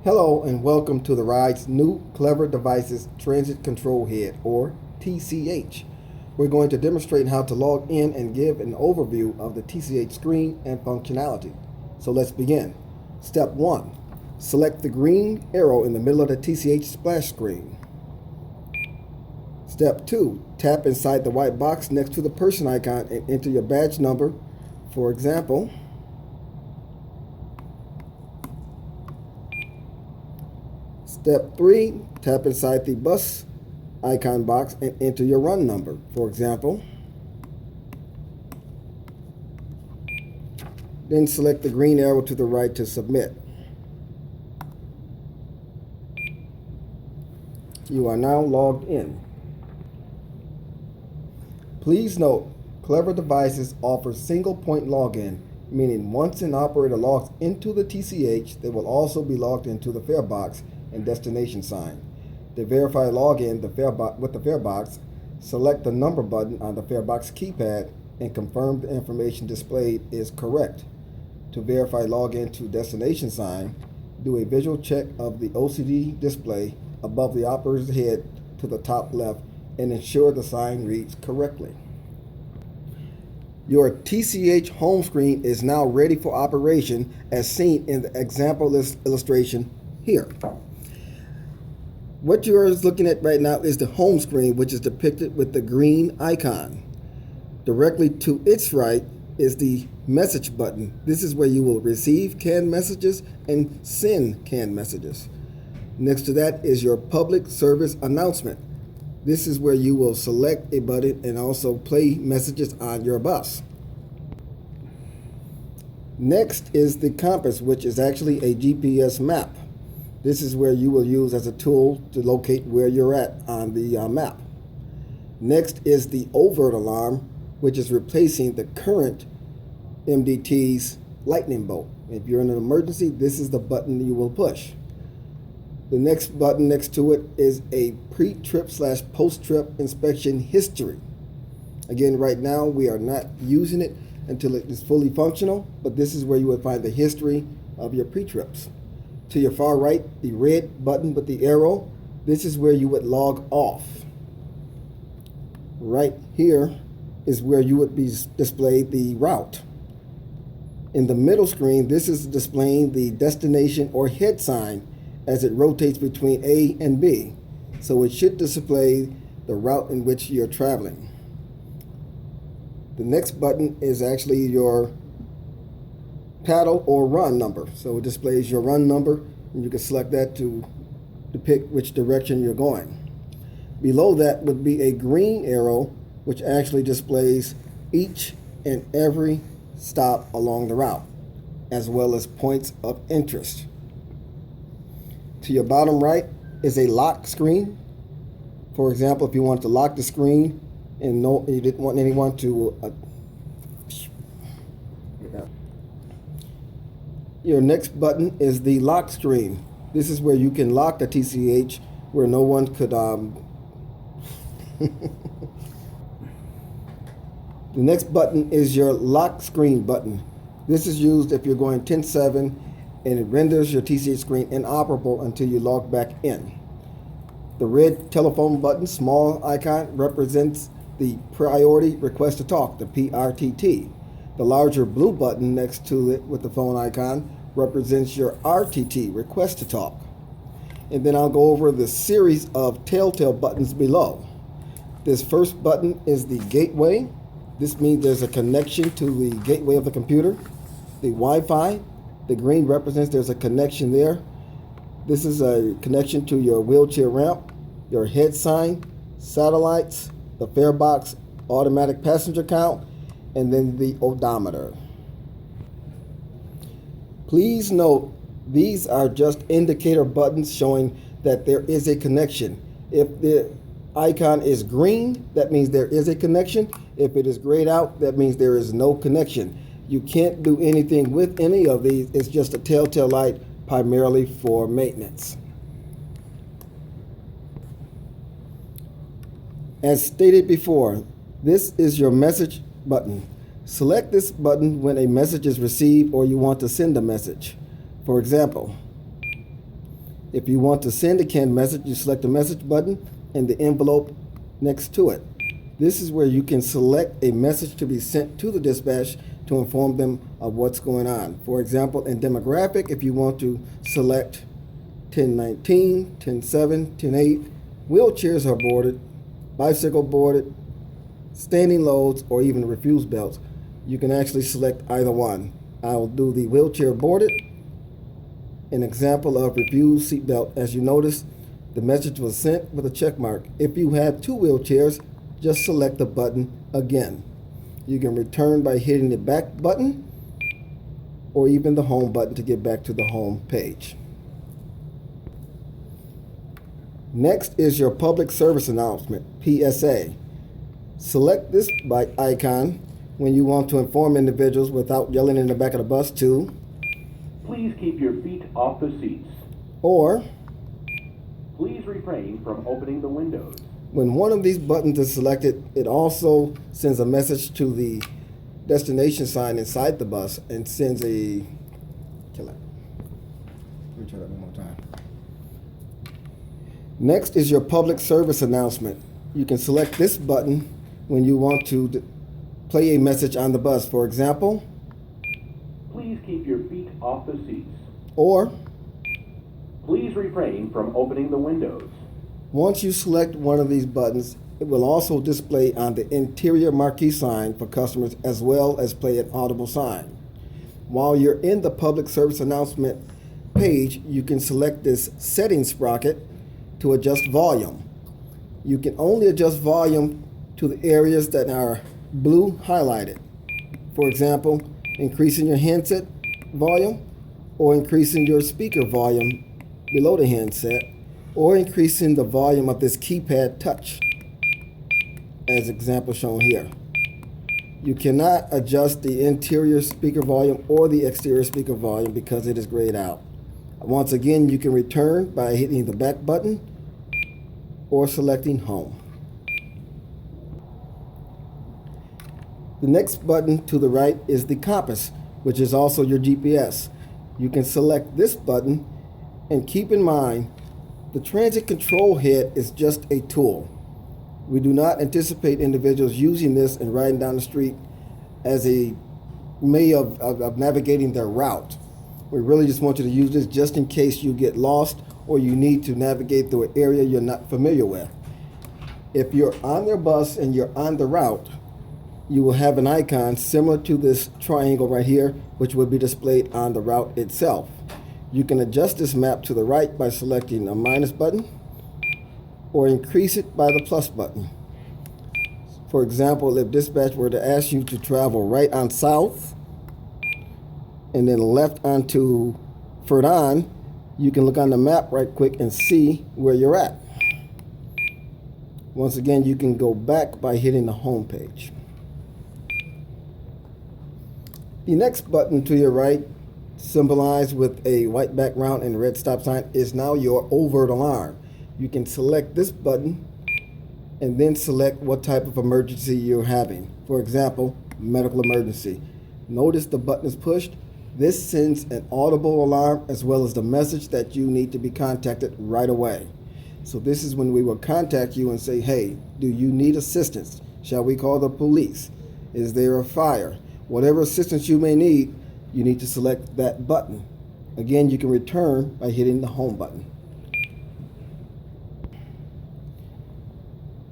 Hello and welcome to the RIDE's new Clever Devices Transit Control Head, or TCH. We're going to demonstrate how to log in and give an overview of the TCH screen and functionality. So let's begin. Step 1. Select the green arrow in the middle of the TCH splash screen. Step 2. Tap inside the white box next to the person icon and enter your badge number. For example, Step 3, tap inside the bus icon box and enter your run number. For example, then select the green arrow to the right to submit. You are now logged in. Please note, Clever Devices offers single point login, meaning once an operator logs into the TCH, they will also be logged into the fare box and destination sign. To verify login with the fare box, select the number button on the fare box keypad and confirm the information displayed is correct. To verify login to destination sign, do a visual check of the OCD display above the operator's head to the top left and ensure the sign reads correctly. Your TCH home screen is now ready for operation as seen in the example illustration here. What you are looking at right now is the home screen, which is depicted with the green icon. Directly to its right is the message button. This is where you will receive canned messages and send canned messages. Next to that is your public service announcement. This is where you will select a button and also play messages on your bus. Next is the compass, which is actually a GPS map. This is where you will use as a tool to locate where you're at on the map. Next is the overt alarm, which is replacing the current MDT's lightning bolt. If you're in an emergency, this is the button you will push. The next button next to it is a pre-trip/post-trip inspection history. Again, right now we are not using it until it is fully functional, but this is where you would find the history of your pre-trips. To your far right, the red button with the arrow, this is where you would log off. Right here is where you would be displayed the route. In the middle screen, this is displaying the destination or head sign as it rotates between A and B. So it should display the route in which you're traveling. The next button is actually your paddle or run number. So it displays your run number and you can select that to depict which direction you're going. Below that would be a green arrow which actually displays each and every stop along the route, as well as points of interest. To your bottom right is a lock screen. For example, if you want to lock the screen and you didn't want anyone to Your next button is the lock screen. This is where you can lock the TCH where no one could The next button is your lock screen button. This is used if you're going 10/7 and it renders your TCH screen inoperable until you log back in. The red telephone button, small icon, represents the priority request to talk, the PRTT. The larger blue button next to it with the phone icon represents your RTT, request to talk. And then I'll go over the series of telltale buttons below. This first button is the gateway. This means there's a connection to the gateway of the computer. The Wi-Fi, the green represents there's a connection there. This is a connection to your wheelchair ramp, your head sign, satellites, the fare box, automatic passenger count, and then the odometer. Please note, these are just indicator buttons showing that there is a connection. If the icon is green, that means there is a connection. If it is grayed out, that means there is no connection. You can't do anything with any of these. It's just a telltale light primarily for maintenance. As stated before, this is your message button. Select this button when a message is received or you want to send a message. For example, If you want to send a canned message, you select the message button and the envelope next to it. This is where you can select a message to be sent to the dispatch to inform them of what's going on. For example, in demographic, if you want to select 1019, 107, 108, wheelchairs are boarded, bicycle boarded, standing loads, or even refuse belts, you can actually select either one. I'll do the wheelchair boarded. An example of refuse seatbelt. As you notice, the message was sent with a check mark. If you have two wheelchairs, just select the button again. You can return by hitting the back button or even the home button to get back to the home page. Next is your public service announcement, PSA. Select this icon when you want to inform individuals without yelling in the back of the bus to please keep your feet off the seats. Or please refrain from opening the windows. When one of these buttons is selected, it also sends a message to the destination sign inside the bus and sends a... Let me try that one more time. Next is your public service announcement. You can select this button when you want to play a message on the bus. For example, please keep your feet off the seats. Or please refrain from opening the windows. Once you select one of these buttons, it will also display on the interior marquee sign for customers as well as play an audible sign. While you're in the public service announcement page, you can select this settings sprocket to adjust volume. You can only adjust volume to the areas that are blue highlighted. For example, increasing your handset volume, or increasing your speaker volume below the handset, or increasing the volume of this keypad touch, as example shown here. You cannot adjust the interior speaker volume or the exterior speaker volume because it is grayed out. Once again, you can return by hitting the back button or selecting home. The next button to the right is the compass, which is also your GPS. You can select this button, and keep in mind, the transit control head is just a tool. We do not anticipate individuals using this and riding down the street as a way of navigating their route. We really just want you to use this just in case you get lost or you need to navigate through an area you're not familiar with. If you're on their bus and you're on the route, you will have an icon similar to this triangle right here, which will be displayed on the route itself. You can adjust this map to the right by selecting a minus button or increase it by the plus button. For example, if dispatch were to ask you to travel right on south and then left onto Ferdon, you can look on the map right quick and see where you're at. Once again, you can go back by hitting the home page. The next button to your right, symbolized with a white background and a red stop sign, is now your overt alarm. You can select this button and then select what type of emergency you're having. For example, medical emergency. Notice the button is pushed. This sends an audible alarm as well as the message that you need to be contacted right away. So this is when we will contact you and say, hey, do you need assistance? Shall we call the police? Is there a fire? Whatever assistance you may need, you need to select that button. Again, you can return by hitting the home button.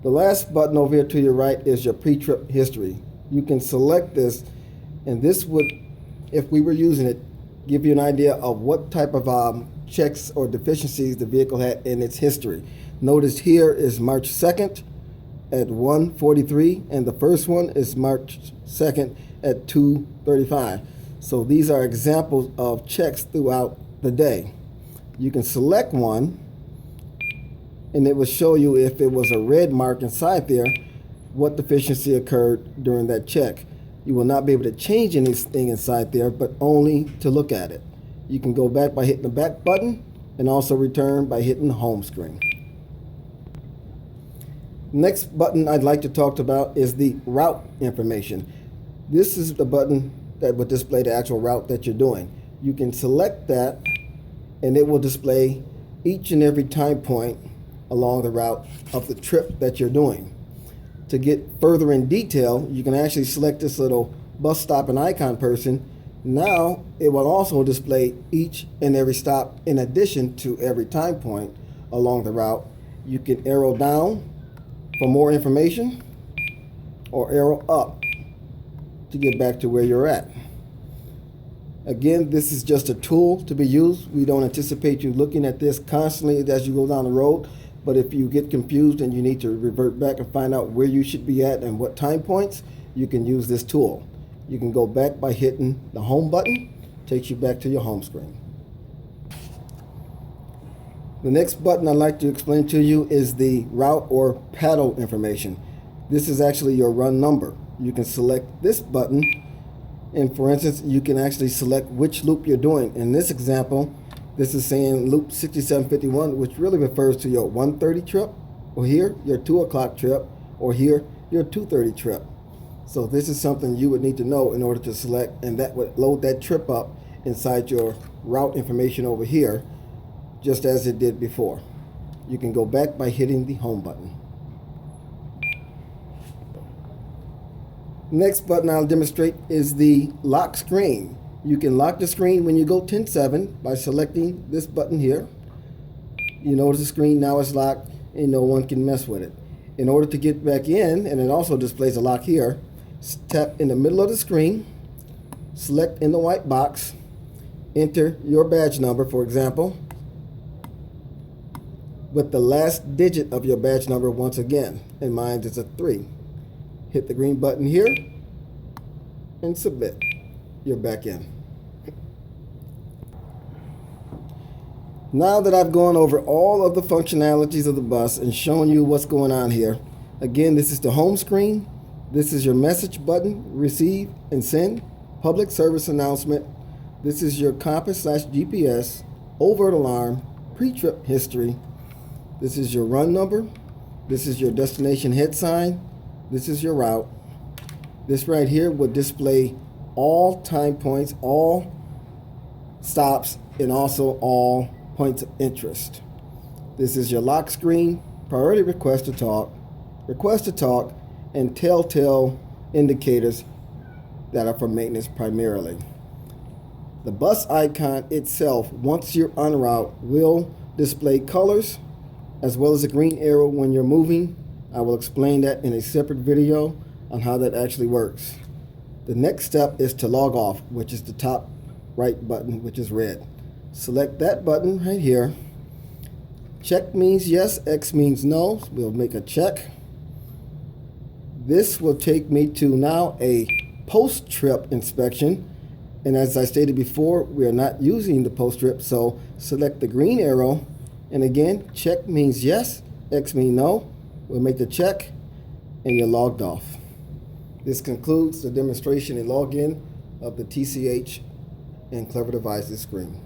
The last button over here to your right is your pre-trip history. You can select this, and this would, if we were using it, give you an idea of what type of checks or deficiencies the vehicle had in its history. Notice here is March 2nd at 1:43, and the first one is March 2nd at 2:35. So these are examples of checks throughout the day. You can select one, and it will show you if it was a red mark inside there, what deficiency occurred during that check. You will not be able to change anything inside there, but only to look at it. You can go back by hitting the back button and also return by hitting the home screen. Next button I'd like to talk about is the route information. This is the button that would display the actual route that you're doing. You can select that and it will display each and every time point along the route of the trip that you're doing. To get further in detail, you can actually select this little bus stop and icon person. Now it will also display each and every stop in addition to every time point along the route. You can arrow down for more information or arrow up to get back to where you're at. Again, this is just a tool to be used. We don't anticipate you looking at this constantly as you go down the road, but if you get confused and you need to revert back and find out where you should be at and what time points, you can use this tool. You can go back by hitting the home button, takes you back to your home screen. The next button I'd like to explain to you is the route or paddle information. This is actually your run number. You can select this button, and for instance, you can actually select which loop you're doing. In this example, this is saying loop 6751, which really refers to your 1:30 trip, or here, your 2 o'clock trip, or here, your 2:30 trip. So this is something you would need to know in order to select, and that would load that trip up inside your route information over here, just as it did before. You can go back by hitting the home button. Next button I'll demonstrate is the lock screen. You can lock the screen when you go 10-7 by selecting this button here. You notice the screen now is locked and no one can mess with it. In order to get back in, and it also displays a lock here, tap in the middle of the screen, select in the white box, enter your badge number, for example, with the last digit of your badge number once again. In mine is a 3. Hit the green button here and submit. You're back in. Now that I've gone over all of the functionalities of the bus and shown you what's going on here, again, this is the home screen. This is your message button, receive and send, public service announcement. This is your compass/GPS, overt alarm, pre-trip history. This is your run number. This is your destination head sign. This is your route. This right here will display all time points, all stops, and also all points of interest. This is your lock screen, priority request to talk, and telltale indicators that are for maintenance primarily. The bus icon itself, once you're en route, will display colors as well as a green arrow when you're moving. I will explain that in a separate video on how that actually works. The next step is to log off, which is the top right button, which is red. Select that button right here. Check means yes, X means no. We'll make a check. This will take me to now a post-trip inspection. And as I stated before, we are not using the post-trip, so select the green arrow. And again, check means yes, X means no. We'll make the check, and you're logged off. This concludes the demonstration and login of the TCH and Clever Devices screen.